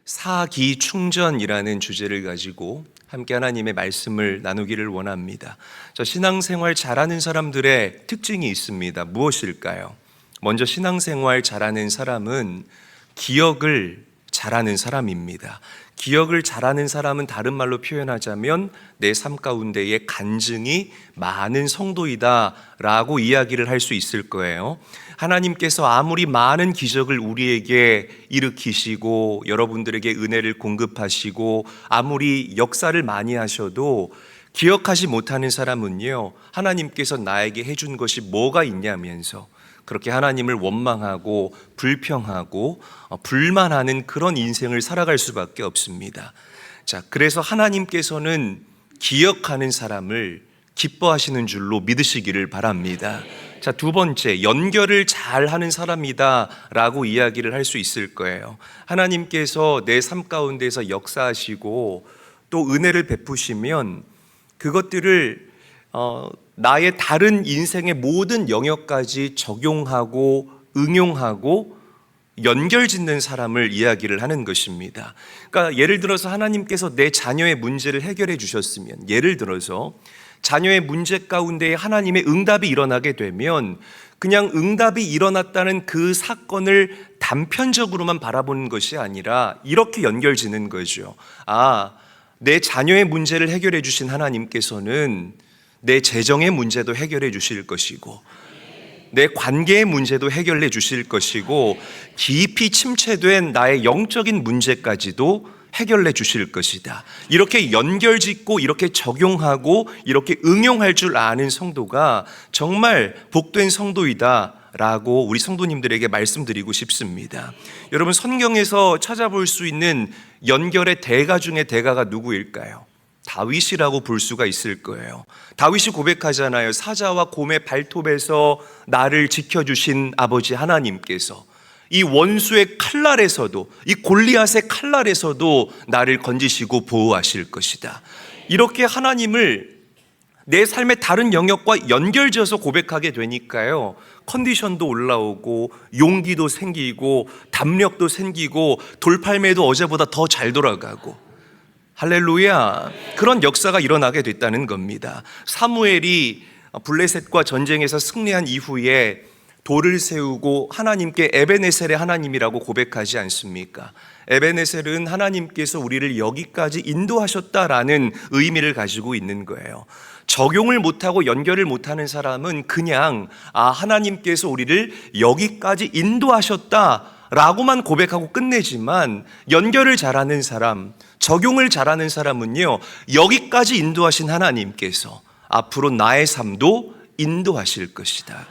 사기충전이라는 주제를 가지고 함께 하나님의 말씀을 나누기를 원합니다. 신앙생활 잘하는 사람들의 특징이 있습니다. 무엇일까요? 먼저 신앙생활 잘하는 사람은 기억을 잘하는 사람입니다. 기억을 잘하는 사람은 다른 말로 표현하자면 내 삶 가운데에 간증이 많은 성도이다 라고 이야기를 할 수 있을 거예요. 하나님께서 아무리 많은 기적을 우리에게 일으키시고 여러분들에게 은혜를 공급하시고 아무리 역사를 많이 하셔도 기억하지 못하는 사람은요, 하나님께서 나에게 해준 것이 뭐가 있냐면서 그렇게 하나님을 원망하고 불평하고 불만하는 그런 인생을 살아갈 수밖에 없습니다. 그래서 하나님께서는 기억하는 사람을 기뻐하시는 줄로 믿으시기를 바랍니다. 두 번째, 연결을 잘 하는 사람이다 라고 이야기를 할 수 있을 거예요. 하나님께서 내 삶 가운데서 역사하시고 또 은혜를 베푸시면 그것들을 나의 다른 인생의 모든 영역까지 적용하고 응용하고 연결짓는 사람을 이야기를 하는 것입니다. 그러니까 예를 들어서 하나님께서 내 자녀의 문제를 해결해 주셨으면, 예를 들어서 자녀의 문제 가운데 하나님의 응답이 일어나게 되면 그냥 응답이 일어났다는 그 사건을 단편적으로만 바라보는 것이 아니라 이렇게 연결짓는 거죠. 내 자녀의 문제를 해결해 주신 하나님께서는 내 재정의 문제도 해결해 주실 것이고 내 관계의 문제도 해결해 주실 것이고 깊이 침체된 나의 영적인 문제까지도 해결해 주실 것이다. 이렇게 연결짓고 이렇게 적용하고 이렇게 응용할 줄 아는 성도가 정말 복된 성도이다 라고 우리 성도님들에게 말씀드리고 싶습니다. 여러분, 성경에서 찾아볼 수 있는 연결의 대가 중에 대가가 누구일까요? 다윗이라고 볼 수가 있을 거예요. 다윗이 고백하잖아요. 사자와 곰의 발톱에서 나를 지켜주신 아버지 하나님께서 이 원수의 칼날에서도, 이 골리앗의 칼날에서도 나를 건지시고 보호하실 것이다. 이렇게 하나님을 내 삶의 다른 영역과 연결지어서 고백하게 되니까요, 컨디션도 올라오고 용기도 생기고 담력도 생기고 돌팔매도 어제보다 더 잘 돌아가고, 할렐루야, 그런 역사가 일어나게 됐다는 겁니다. 사무엘이 블레셋과 전쟁에서 승리한 이후에 돌을 세우고 하나님께 에베네셀의 하나님이라고 고백하지 않습니까? 에베네셀은 하나님께서 우리를 여기까지 인도하셨다라는 의미를 가지고 있는 거예요. 적용을 못하고 연결을 못하는 사람은 그냥 하나님께서 우리를 여기까지 인도하셨다라고만 고백하고 끝내지만, 연결을 잘하는 사람, 적용을 잘하는 사람은요, 여기까지 인도하신 하나님께서 앞으로 나의 삶도 인도하실 것이다.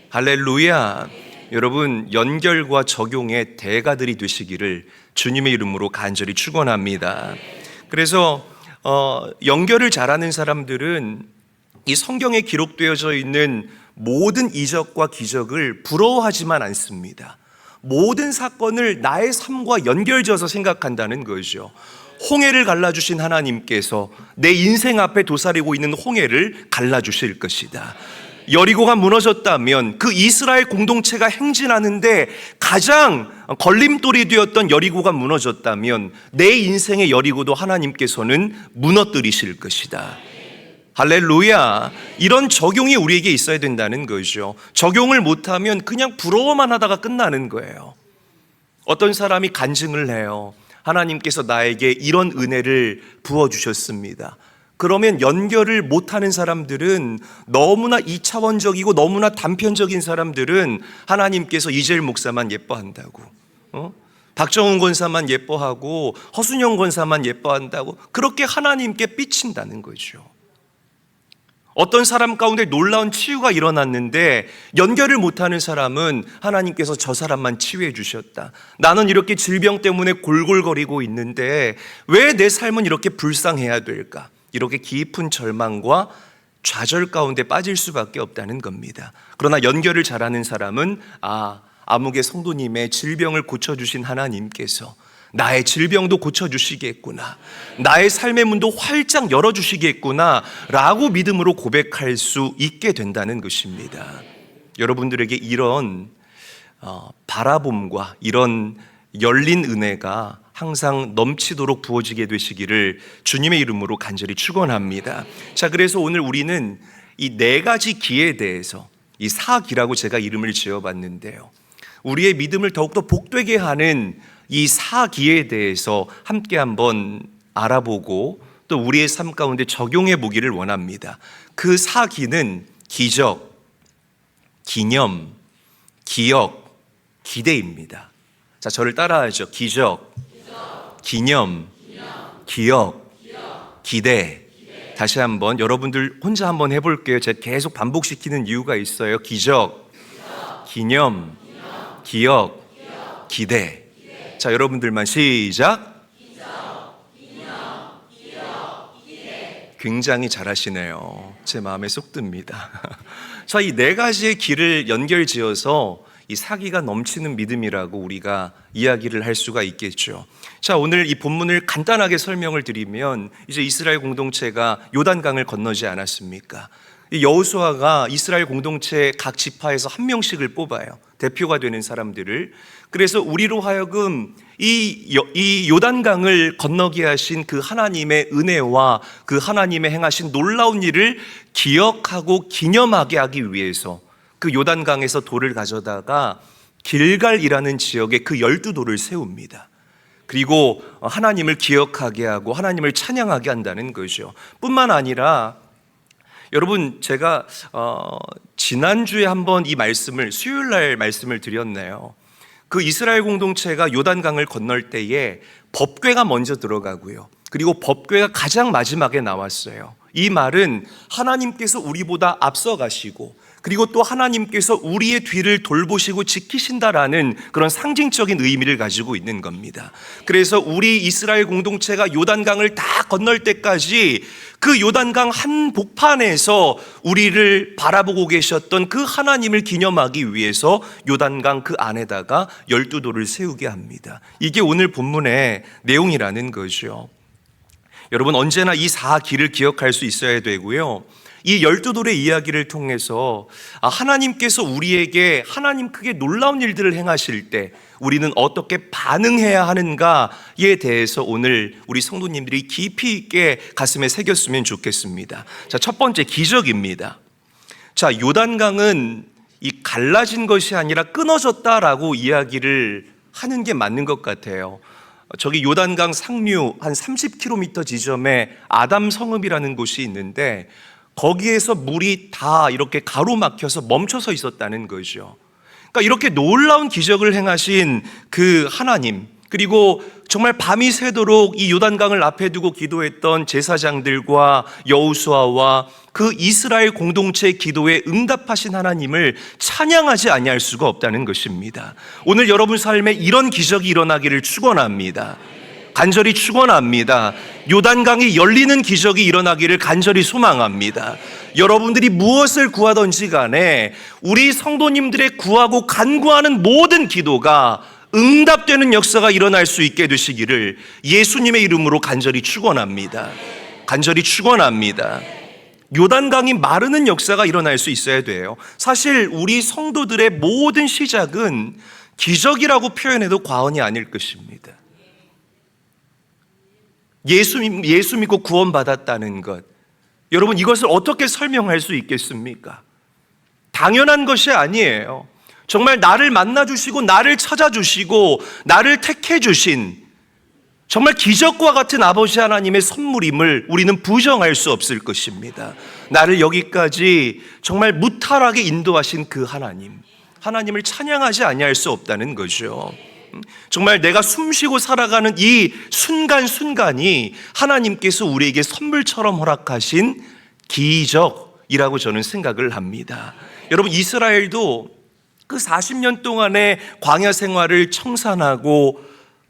할렐루야. 여러분, 연결과 적용의 대가들이 되시기를 주님의 이름으로 간절히 축원합니다. 그래서 연결을 잘하는 사람들은 이 성경에 기록되어져 있는 모든 이적과 기적을 부러워하지만 않습니다. 모든 사건을 나의 삶과 연결지어서 생각한다는 거죠. 홍해를 갈라주신 하나님께서 내 인생 앞에 도사리고 있는 홍해를 갈라주실 것이다. 여리고가 무너졌다면 그 이스라엘 공동체가 행진하는데 가장 걸림돌이 되었던 여리고가 무너졌다면 내 인생의 여리고도 하나님께서는 무너뜨리실 것이다. 할렐루야. 이런 적용이 우리에게 있어야 된다는 거죠. 적용을 못하면 그냥 부러워만 하다가 끝나는 거예요. 어떤 사람이 간증을 해요. 하나님께서 나에게 이런 은혜를 부어주셨습니다. 그러면 연결을 못하는 사람들은, 너무나 2차원적이고 너무나 단편적인 사람들은 하나님께서 이재일 목사만 예뻐한다고, 박정훈 권사만 예뻐하고 허순영 권사만 예뻐한다고 그렇게 하나님께 삐친다는 거죠. 어떤 사람 가운데 놀라운 치유가 일어났는데 연결을 못하는 사람은 하나님께서 저 사람만 치유해 주셨다. 나는 이렇게 질병 때문에 골골거리고 있는데 왜 내 삶은 이렇게 불쌍해야 될까? 이렇게 깊은 절망과 좌절 가운데 빠질 수밖에 없다는 겁니다. 그러나 연결을 잘하는 사람은 아무개 성도님의 질병을 고쳐주신 하나님께서 나의 질병도 고쳐주시겠구나, 나의 삶의 문도 활짝 열어주시겠구나 라고 믿음으로 고백할 수 있게 된다는 것입니다. 여러분들에게 이런 바라봄과 이런 열린 은혜가 항상 넘치도록 부어지게 되시기를 주님의 이름으로 간절히 축원합니다. 자, 그래서 오늘 우리는 이 네 가지 기에 대해서, 이 사기라고 제가 이름을 지어봤는데요, 우리의 믿음을 더욱더 복되게 하는 이 사기에 대해서 함께 한번 알아보고 또 우리의 삶 가운데 적용해 보기를 원합니다. 그 사기는 기적, 기념, 기억, 기대입니다. 자, 저를 따라하죠. 기적, 기념, 기억, 기대. 다시 한번 여러분들 혼자 한번 해볼게요. 제가 계속 반복시키는 이유가 있어요. 기적, 기념, 기억, 기대. 자, 여러분들만 시작. 굉장히 잘하시네요. 제 마음에 쏙 듭니다. 자, 이 네 가지의 길을 연결지어서 이 사기가 넘치는 믿음이라고 우리가 이야기를 할 수가 있겠죠. 자, 오늘 이 본문을 간단하게 설명을 드리면, 이제 이스라엘 공동체가 요단강을 건너지 않았습니까? 이 여호수아가 이스라엘 공동체 각 지파에서 한 명씩을 뽑아요. 대표가 되는 사람들을. 그래서 우리로 하여금 이 요단강을 건너게 하신 그 하나님의 은혜와 그 하나님의 행하신 놀라운 일을 기억하고 기념하게 하기 위해서 그 요단강에서 돌을 가져다가 길갈이라는 지역에 그 12돌을 세웁니다. 그리고 하나님을 기억하게 하고 하나님을 찬양하게 한다는 거죠. 뿐만 아니라 여러분, 제가 지난주에 한번 이 말씀을, 수요일 날 말씀을 드렸네요. 그 이스라엘 공동체가 요단강을 건널 때에 법궤가 먼저 들어가고요, 그리고 법궤가 가장 마지막에 나왔어요. 이 말은 하나님께서 우리보다 앞서가시고, 그리고 또 하나님께서 우리의 뒤를 돌보시고 지키신다라는 그런 상징적인 의미를 가지고 있는 겁니다. 그래서 우리 이스라엘 공동체가 요단강을 다 건널 때까지 그 요단강 한복판에서 우리를 바라보고 계셨던 그 하나님을 기념하기 위해서 요단강 그 안에다가 12돌을 세우게 합니다. 이게 오늘 본문의 내용이라는 거죠. 여러분, 언제나 이 4기를 기억할 수 있어야 되고요, 이 12돌의 이야기를 통해서 하나님께서 우리에게 하나님 크게 놀라운 일들을 행하실 때 우리는 어떻게 반응해야 하는가에 대해서 오늘 우리 성도님들이 깊이 있게 가슴에 새겼으면 좋겠습니다. 자, 첫 번째, 기적입니다. 자, 요단강은 이 갈라진 것이 아니라 끊어졌다라고 이야기를 하는 게 맞는 것 같아요. 저기 요단강 상류 한 30km 지점에 아담 성읍이라는 곳이 있는데, 거기에서 물이 다 이렇게 가로막혀서 멈춰서 있었다는 거죠. 그러니까 이렇게 놀라운 기적을 행하신 그 하나님, 그리고 정말 밤이 새도록 이 요단강을 앞에 두고 기도했던 제사장들과 여호수아와 그 이스라엘 공동체의 기도에 응답하신 하나님을 찬양하지 아니할 수가 없다는 것입니다. 오늘 여러분 삶에 이런 기적이 일어나기를 축원합니다. 간절히 축원합니다. 요단강이 열리는 기적이 일어나기를 간절히 소망합니다. 여러분들이 무엇을 구하든지 간에 우리 성도님들의 구하고 간구하는 모든 기도가 응답되는 역사가 일어날 수 있게 되시기를 예수님의 이름으로 간절히 축원합니다. 간절히 축원합니다. 요단강이 마르는 역사가 일어날 수 있어야 돼요. 사실 우리 성도들의 모든 시작은 기적이라고 표현해도 과언이 아닐 것입니다. 예수 믿고 구원받았다는 것, 여러분, 이것을 어떻게 설명할 수 있겠습니까? 당연한 것이 아니에요. 정말 나를 만나주시고 나를 찾아주시고 나를 택해주신 정말 기적과 같은 아버지 하나님의 선물임을 우리는 부정할 수 없을 것입니다. 나를 여기까지 정말 무탈하게 인도하신 그 하나님을 찬양하지 아니할 수 없다는 거죠. 정말 내가 숨쉬고 살아가는 이 순간순간이 하나님께서 우리에게 선물처럼 허락하신 기적이라고 저는 생각을 합니다. 여러분, 이스라엘도 그 40년 동안의 광야 생활을 청산하고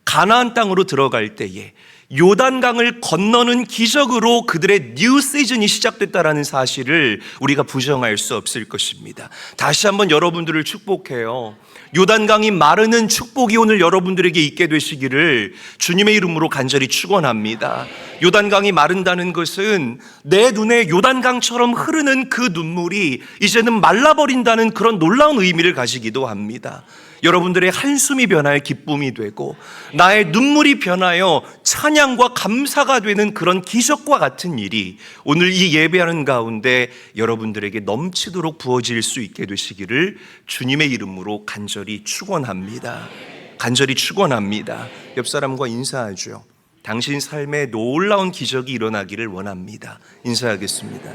가나안 땅으로 들어갈 때에 요단강을 건너는 기적으로 그들의 뉴 시즌이 시작됐다라는 사실을 우리가 부정할 수 없을 것입니다. 다시 한번 여러분들을 축복해요. 요단강이 마르는 축복이 오늘 여러분들에게 있게 되시기를 주님의 이름으로 간절히 축원합니다. 요단강이 마른다는 것은 내 눈에 요단강처럼 흐르는 그 눈물이 이제는 말라버린다는 그런 놀라운 의미를 가지기도 합니다. 여러분들의 한숨이 변하여 기쁨이 되고 나의 눈물이 변하여 찬양과 감사가 되는 그런 기적과 같은 일이 오늘 이 예배하는 가운데 여러분들에게 넘치도록 부어질 수 있게 되시기를 주님의 이름으로 간절히 축원합니다. 간절히 축원합니다. 옆 사람과 인사하죠. 당신 삶에 놀라운 기적이 일어나기를 원합니다. 인사하겠습니다.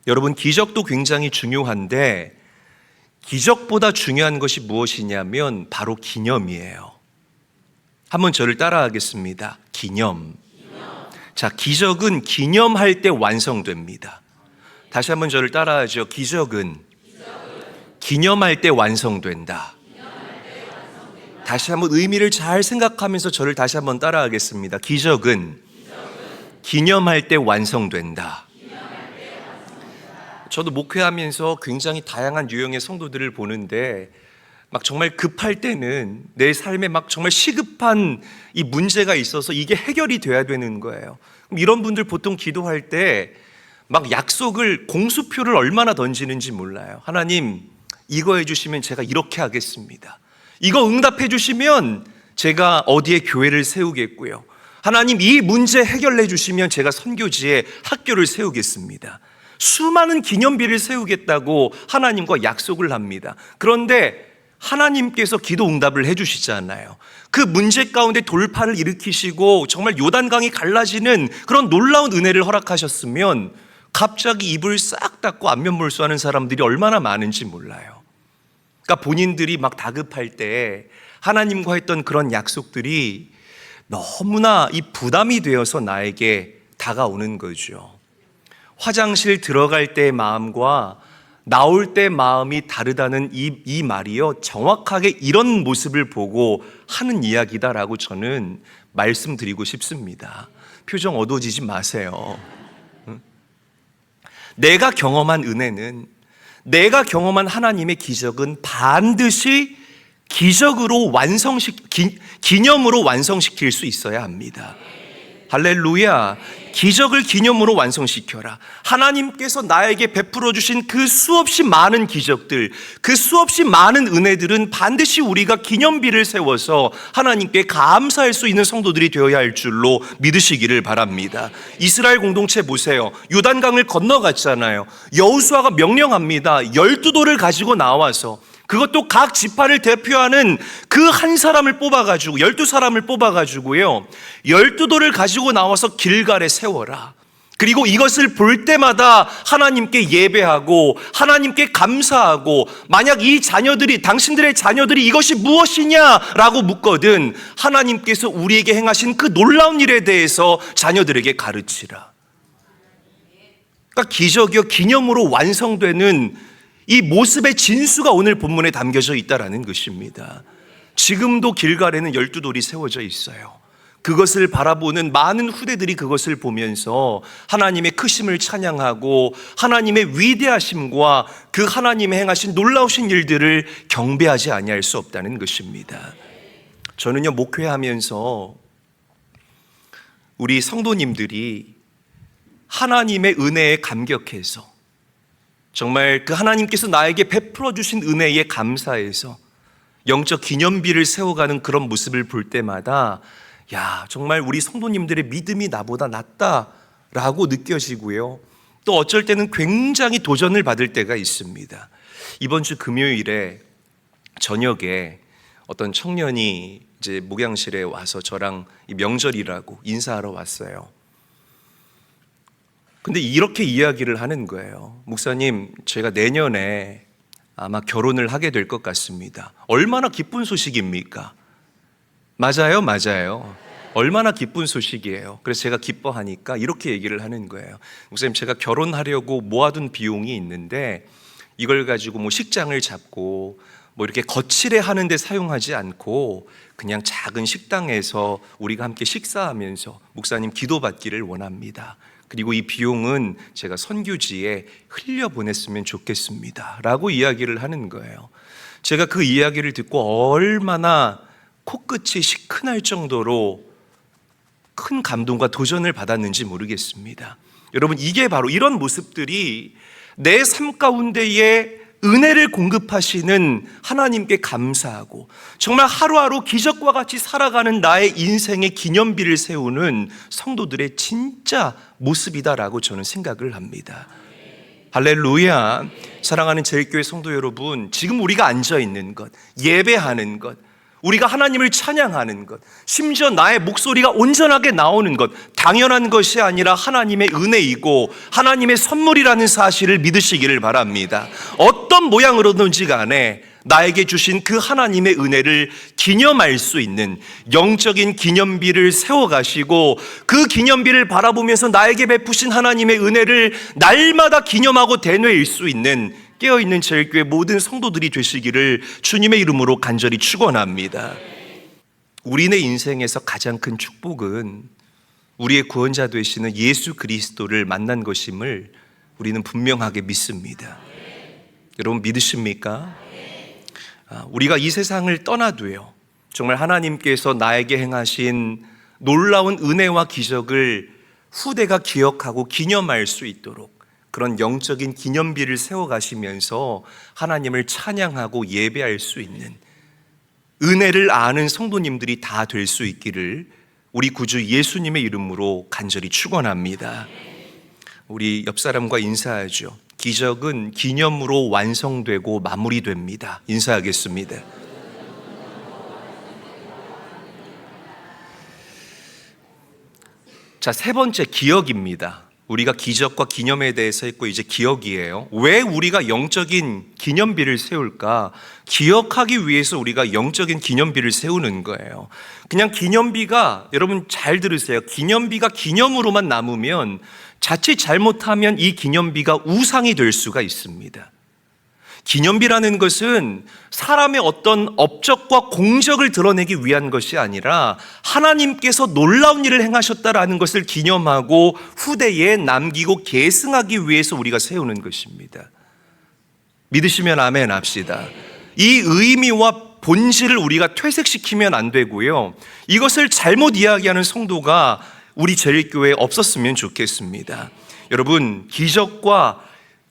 여러분, 기적도 굉장히 중요한데 기적보다 중요한 것이 무엇이냐면 바로 기념이에요. 한번 저를 따라하겠습니다. 기념. 자, 기적은 기념할 때 완성됩니다. 다시 한번 저를 따라하죠. 기적은 기념할 때 완성된다. 다시 한번 의미를 잘 생각하면서 저를 다시 한번 따라하겠습니다. 기적은 기념할 때 완성된다. 저도 목회하면서 굉장히 다양한 유형의 성도들을 보는데 막 정말 급할 때는 내 삶에 막 정말 시급한 이 문제가 있어서 이게 해결이 돼야 되는 거예요. 그럼 이런 분들 보통 기도할 때 막 약속을 공수표를 얼마나 던지는지 몰라요. 하나님, 이거 해주시면 제가 이렇게 하겠습니다. 이거 응답해 주시면 제가 어디에 교회를 세우겠고요. 하나님, 이 문제 해결해 주시면 제가 선교지에 학교를 세우겠습니다. 수많은 기념비를 세우겠다고 하나님과 약속을 합니다. 그런데 하나님께서 기도 응답을 해주시잖아요. 그 문제 가운데 돌파를 일으키시고 정말 요단강이 갈라지는 그런 놀라운 은혜를 허락하셨으면 갑자기 입을 싹 닫고 안면몰수하는 사람들이 얼마나 많은지 몰라요. 그러니까 본인들이 막 다급할 때 하나님과 했던 그런 약속들이 너무나 이 부담이 되어서 나에게 다가오는 거죠. 화장실 들어갈 때의 마음과 나올 때 마음이 다르다는 이 말이요, 정확하게 이런 모습을 보고 하는 이야기다라고 저는 말씀드리고 싶습니다. 표정 어두워지지 마세요. 내가 경험한 은혜는, 내가 경험한 하나님의 기적은 반드시 기적으로 기념으로 완성시킬 수 있어야 합니다. 할렐루야. 기적을 기념으로 완성시켜라. 하나님께서 나에게 베풀어 주신 그 수없이 많은 기적들, 그 수없이 많은 은혜들은 반드시 우리가 기념비를 세워서 하나님께 감사할 수 있는 성도들이 되어야 할 줄로 믿으시기를 바랍니다. 이스라엘 공동체 보세요. 요단강을 건너갔잖아요. 여호수아가 명령합니다. 12돌을 가지고 나와서, 그것도 각 지파를 대표하는 그 한 사람을 뽑아가지고 12사람을 뽑아가지고요, 12돌을 가지고 나와서 길갈에 세워라. 그리고 이것을 볼 때마다 하나님께 예배하고 하나님께 감사하고, 만약 이 자녀들이, 당신들의 자녀들이 이것이 무엇이냐라고 묻거든 하나님께서 우리에게 행하신 그 놀라운 일에 대해서 자녀들에게 가르치라. 그러니까 기적이요, 기념으로 완성되는 이 모습의 진수가 오늘 본문에 담겨져 있다는 것입니다. 지금도 길갈에는 12돌이 세워져 있어요. 그것을 바라보는 많은 후대들이 그것을 보면서 하나님의 크심을 찬양하고 하나님의 위대하심과 그 하나님의 행하신 놀라우신 일들을 경배하지 아니할 수 없다는 것입니다. 저는요, 목회하면서 우리 성도님들이 하나님의 은혜에 감격해서, 정말 그 하나님께서 나에게 베풀어 주신 은혜에 감사해서 영적 기념비를 세워가는 그런 모습을 볼 때마다, 야, 정말 우리 성도님들의 믿음이 나보다 낫다라고 느껴지고요. 또 어쩔 때는 굉장히 도전을 받을 때가 있습니다. 이번 주 금요일에 저녁에 어떤 청년이 이제 목양실에 와서 저랑 명절이라고 인사하러 왔어요. 근데 이렇게 이야기를 하는 거예요. 목사님, 제가 내년에 아마 결혼을 하게 될 것 같습니다. 얼마나 기쁜 소식입니까? 맞아요, 맞아요. 얼마나 기쁜 소식이에요. 그래서 제가 기뻐하니까 이렇게 얘기를 하는 거예요. 목사님, 제가 결혼하려고 모아둔 비용이 있는데 이걸 가지고 뭐 식장을 잡고 뭐 이렇게 거칠해 하는데 사용하지 않고 그냥 작은 식당에서 우리가 함께 식사하면서 목사님 기도받기를 원합니다. 그리고 이 비용은 제가 선교지에 흘려보냈으면 좋겠습니다 라고 이야기를 하는 거예요. 제가 그 이야기를 듣고 얼마나 코끝이 시큰할 정도로 큰 감동과 도전을 받았는지 모르겠습니다. 여러분, 이게 바로 이런 모습들이 내 삶 가운데에 은혜를 공급하시는 하나님께 감사하고 정말 하루하루 기적과 같이 살아가는 나의 인생의 기념비를 세우는 성도들의 진짜 모습이다라고 저는 생각을 합니다. 할렐루야. 사랑하는 제일교회 성도 여러분, 지금 우리가 앉아있는 것, 예배하는 것, 우리가 하나님을 찬양하는 것, 심지어 나의 목소리가 온전하게 나오는 것, 당연한 것이 아니라 하나님의 은혜이고 하나님의 선물이라는 사실을 믿으시기를 바랍니다. 어떤 모양으로든지 간에 나에게 주신 그 하나님의 은혜를 기념할 수 있는 영적인 기념비를 세워가시고 그 기념비를 바라보면서 나에게 베푸신 하나님의 은혜를 날마다 기념하고 되뇌일 수 있는 깨어있는 제일교회 모든 성도들이 되시기를 주님의 이름으로 간절히 축원합니다. 우리네 인생에서 가장 큰 축복은 우리의 구원자 되시는 예수 그리스도를 만난 것임을 우리는 분명하게 믿습니다. 여러분 믿으십니까? 우리가 이 세상을 떠나도요, 정말 하나님께서 나에게 행하신 놀라운 은혜와 기적을 후대가 기억하고 기념할 수 있도록 그런 영적인 기념비를 세워가시면서 하나님을 찬양하고 예배할 수 있는 은혜를 아는 성도님들이 다 될 수 있기를 우리 구주 예수님의 이름으로 간절히 축원합니다. 우리 옆 사람과 인사하죠. 기적은 기념으로 완성되고 마무리됩니다. 인사하겠습니다. 자, 세 번째 기억입니다. 우리가 기적과 기념에 대해서 했고 이제 기억이에요. 왜 우리가 영적인 기념비를 세울까? 기억하기 위해서 우리가 영적인 기념비를 세우는 거예요. 그냥 기념비가, 여러분 잘 들으세요. 기념비가 기념으로만 남으면 자칫 잘못하면 이 기념비가 우상이 될 수가 있습니다. 기념비라는 것은 사람의 어떤 업적과 공적을 드러내기 위한 것이 아니라 하나님께서 놀라운 일을 행하셨다라는 것을 기념하고 후대에 남기고 계승하기 위해서 우리가 세우는 것입니다. 믿으시면 아멘 합시다. 이 의미와 본질을 우리가 퇴색시키면 안 되고요, 이것을 잘못 이야기하는 성도가 우리 제일교회에 없었으면 좋겠습니다. 여러분, 기적과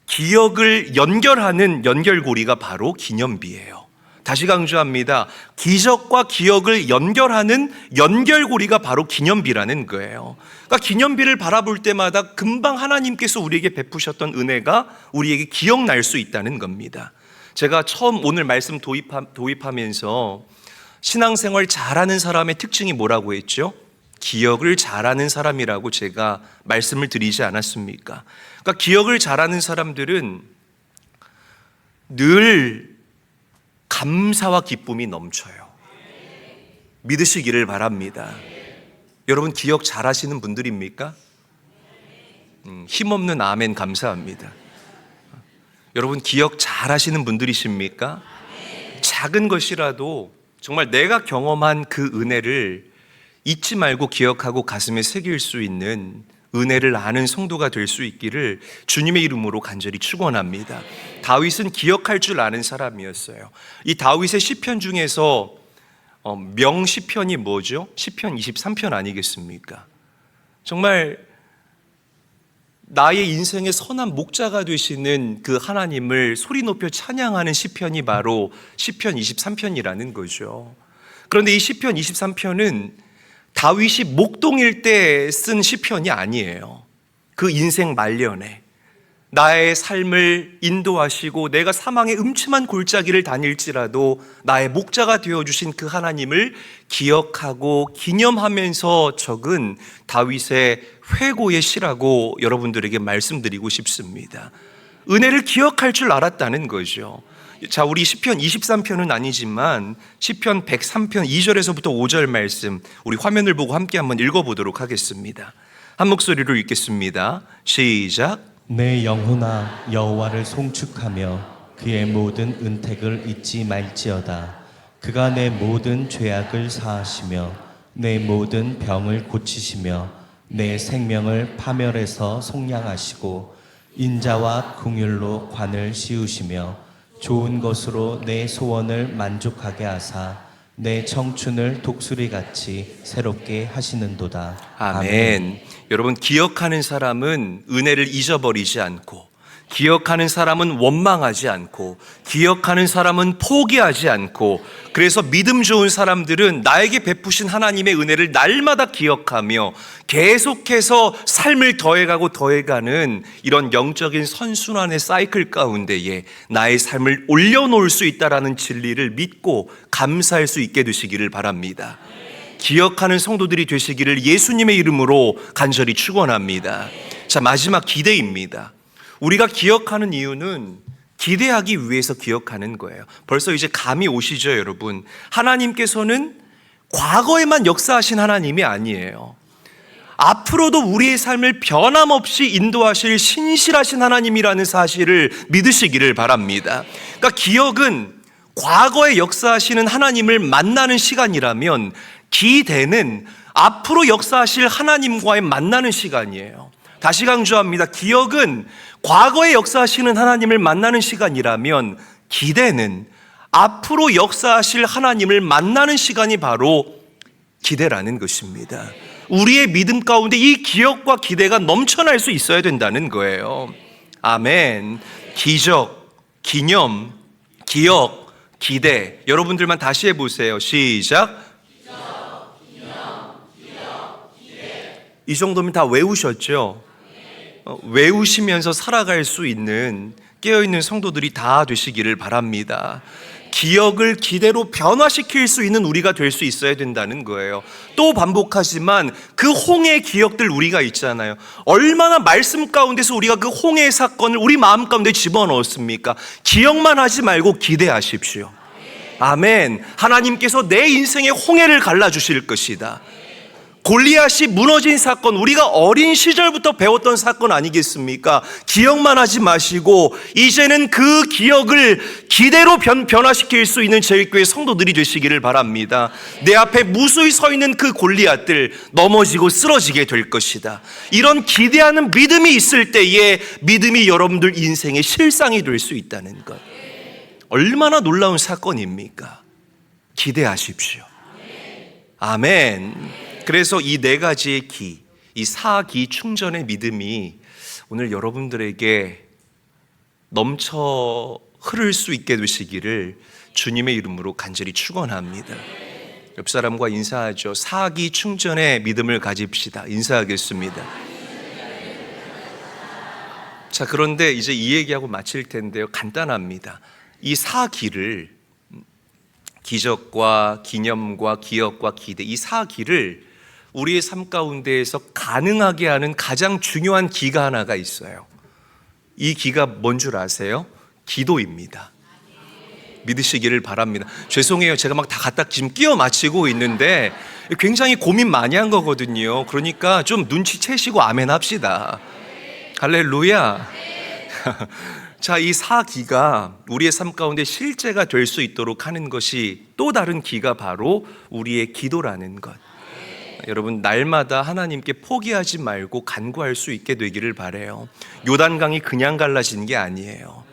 기억을 연결하는 연결고리가 바로 기념비예요. 다시 강조합니다. 기적과 기억을 연결하는 연결고리가 바로 기념비라는 거예요. 그러니까 기념비를 바라볼 때마다 금방 하나님께서 우리에게 베푸셨던 은혜가 우리에게 기억날 수 있다는 겁니다. 제가 처음 오늘 말씀 도입하면서 신앙생활 잘하는 사람의 특징이 뭐라고 했죠? 기억을 잘하는 사람이라고 제가 말씀을 드리지 않았습니까? 그러니까 기억을 잘하는 사람들은 늘 감사와 기쁨이 넘쳐요. 믿으시기를 바랍니다. 여러분 기억 잘하시는 분들입니까? 힘없는 아멘 감사합니다. 여러분 기억 잘하시는 분들이십니까? 작은 것이라도 정말 내가 경험한 그 은혜를 잊지 말고 기억하고 가슴에 새길 수 있는 은혜를 아는 성도가 될 수 있기를 주님의 이름으로 간절히 축원합니다. 다윗은 기억할 줄 아는 사람이었어요. 이 다윗의 시편 중에서 명시편이 뭐죠? 시편 23편 아니겠습니까? 정말 나의 인생의 선한 목자가 되시는 그 하나님을 소리 높여 찬양하는 시편이 바로 시편 23편이라는 거죠. 그런데 이 시편 23편은 다윗이 목동일 때 쓴 시편이 아니에요. 그 인생 말년에 나의 삶을 인도하시고 내가 사망의 음침한 골짜기를 다닐지라도 나의 목자가 되어주신 그 하나님을 기억하고 기념하면서 적은 다윗의 회고의 시라고 여러분들에게 말씀드리고 싶습니다. 은혜를 기억할 줄 알았다는 거죠. 자, 우리 시편 23편은 아니지만 시편 103편 2절에서부터 5절 말씀 우리 화면을 보고 함께 한번 읽어보도록 하겠습니다. 한 목소리로 읽겠습니다. 시작. 내 영혼아 여호와를 송축하며 그의 모든 은택을 잊지 말지어다. 그가 내 모든 죄악을 사하시며 내 모든 병을 고치시며 내 생명을 파멸해서 속량하시고 인자와 긍휼로 관을 씌우시며 좋은 것으로 내 소원을 만족하게 하사 내 청춘을 독수리같이 새롭게 하시는도다. 아멘. 여러분 기억하는 사람은 은혜를 잊어버리지 않고 기억하는 사람은 원망하지 않고, 기억하는 사람은 포기하지 않고, 그래서 믿음 좋은 사람들은 나에게 베푸신 하나님의 은혜를 날마다 기억하며 계속해서 삶을 더해가고 더해가는 이런 영적인 선순환의 사이클 가운데에 나의 삶을 올려놓을 수 있다라는 진리를 믿고 감사할 수 있게 되시기를 바랍니다. 기억하는 성도들이 되시기를 예수님의 이름으로 간절히 축원합니다. 자, 마지막 기대입니다. 우리가 기억하는 이유는 기대하기 위해서 기억하는 거예요. 벌써 이제 감이 오시죠, 여러분? 하나님께서는 과거에만 역사하신 하나님이 아니에요. 앞으로도 우리의 삶을 변함없이 인도하실 신실하신 하나님이라는 사실을 믿으시기를 바랍니다. 그러니까 기억은 과거에 역사하시는 하나님을 만나는 시간이라면, 기대는 앞으로 역사하실 하나님과의 만나는 시간이에요. 다시 강조합니다. 기억은 과거에 역사하시는 하나님을 만나는 시간이라면, 기대는 앞으로 역사하실 하나님을 만나는 시간이 바로 기대라는 것입니다. 우리의 믿음 가운데 이 기억과 기대가 넘쳐날 수 있어야 된다는 거예요. 아멘. 기적, 기념, 기억, 기대. 여러분들만 다시 해보세요. 시작. 이 정도면 다 외우셨죠? 외우시면서 살아갈 수 있는 깨어있는 성도들이 다 되시기를 바랍니다. 기억을 기대로 변화시킬 수 있는 우리가 될 수 있어야 된다는 거예요. 또 반복하지만 그 홍해의 기억들 우리가 있잖아요. 얼마나 말씀 가운데서 우리가 그 홍해의 사건을 우리 마음 가운데 집어넣었습니까? 기억만 하지 말고 기대하십시오. 아멘. 하나님께서 내 인생의 홍해를 갈라주실 것이다. 골리앗이 무너진 사건, 우리가 어린 시절부터 배웠던 사건 아니겠습니까? 기억만 하지 마시고 이제는 그 기억을 기대로 변화시킬 수 있는 제일교회 성도들이 되시기를 바랍니다. 내 앞에 무수히 서 있는 그 골리앗들 넘어지고 쓰러지게 될 것이다. 이런 기대하는 믿음이 있을 때에 믿음이 여러분들 인생의 실상이 될 수 있다는 것. 얼마나 놀라운 사건입니까? 기대하십시오. 아멘. 그래서 이 네 가지의 기, 이 사기 충전의 믿음이 오늘 여러분들에게 넘쳐 흐를 수 있게 되시기를 주님의 이름으로 간절히 축원합니다. 옆 사람과 인사하죠. 사기 충전의 믿음을 가집시다. 인사하겠습니다. 자, 그런데 이제 이 얘기하고 마칠 텐데요. 간단합니다. 이 사기를, 기적과 기념과 기억과 기대, 이 사기를 우리의 삶 가운데에서 가능하게 하는 가장 중요한 기가 하나가 있어요. 이 기가 뭔 줄 아세요? 기도입니다. 믿으시기를 바랍니다. 죄송해요. 제가 막 다 갖다 지금 끼워 맞히고 있는데 굉장히 고민 많이 한 거거든요. 그러니까 좀 눈치채시고 아멘 합시다. 할렐루야. 자, 이 사기가 우리의 삶 가운데 실제가 될 수 있도록 하는 것이 또 다른 기가 바로 우리의 기도라는 것. 여러분, 날마다 하나님께 포기하지 말고 간구할 수 있게 되기를 바라요. 요단강이 그냥 갈라진 게 아니에요.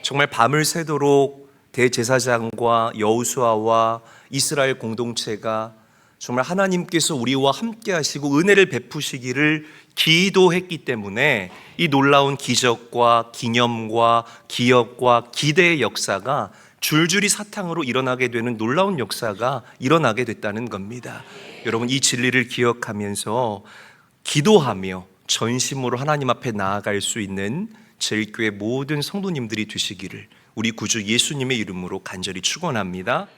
정말 밤을 새도록 대제사장과 여호수아와 이스라엘 공동체가 정말 하나님께서 우리와 함께 하시고 은혜를 베푸시기를 기도했기 때문에 이 놀라운 기적과 기념과 기억과 기대의 역사가 줄줄이 사탕으로 일어나게 되는 놀라운 역사가 일어나게 됐다는 겁니다. 여러분, 이 진리를 기억하면서 기도하며 전심으로 하나님 앞에 나아갈 수 있는 제일교회 모든 성도님들이 되시기를 우리 구주 예수님의 이름으로 간절히 축원합니다.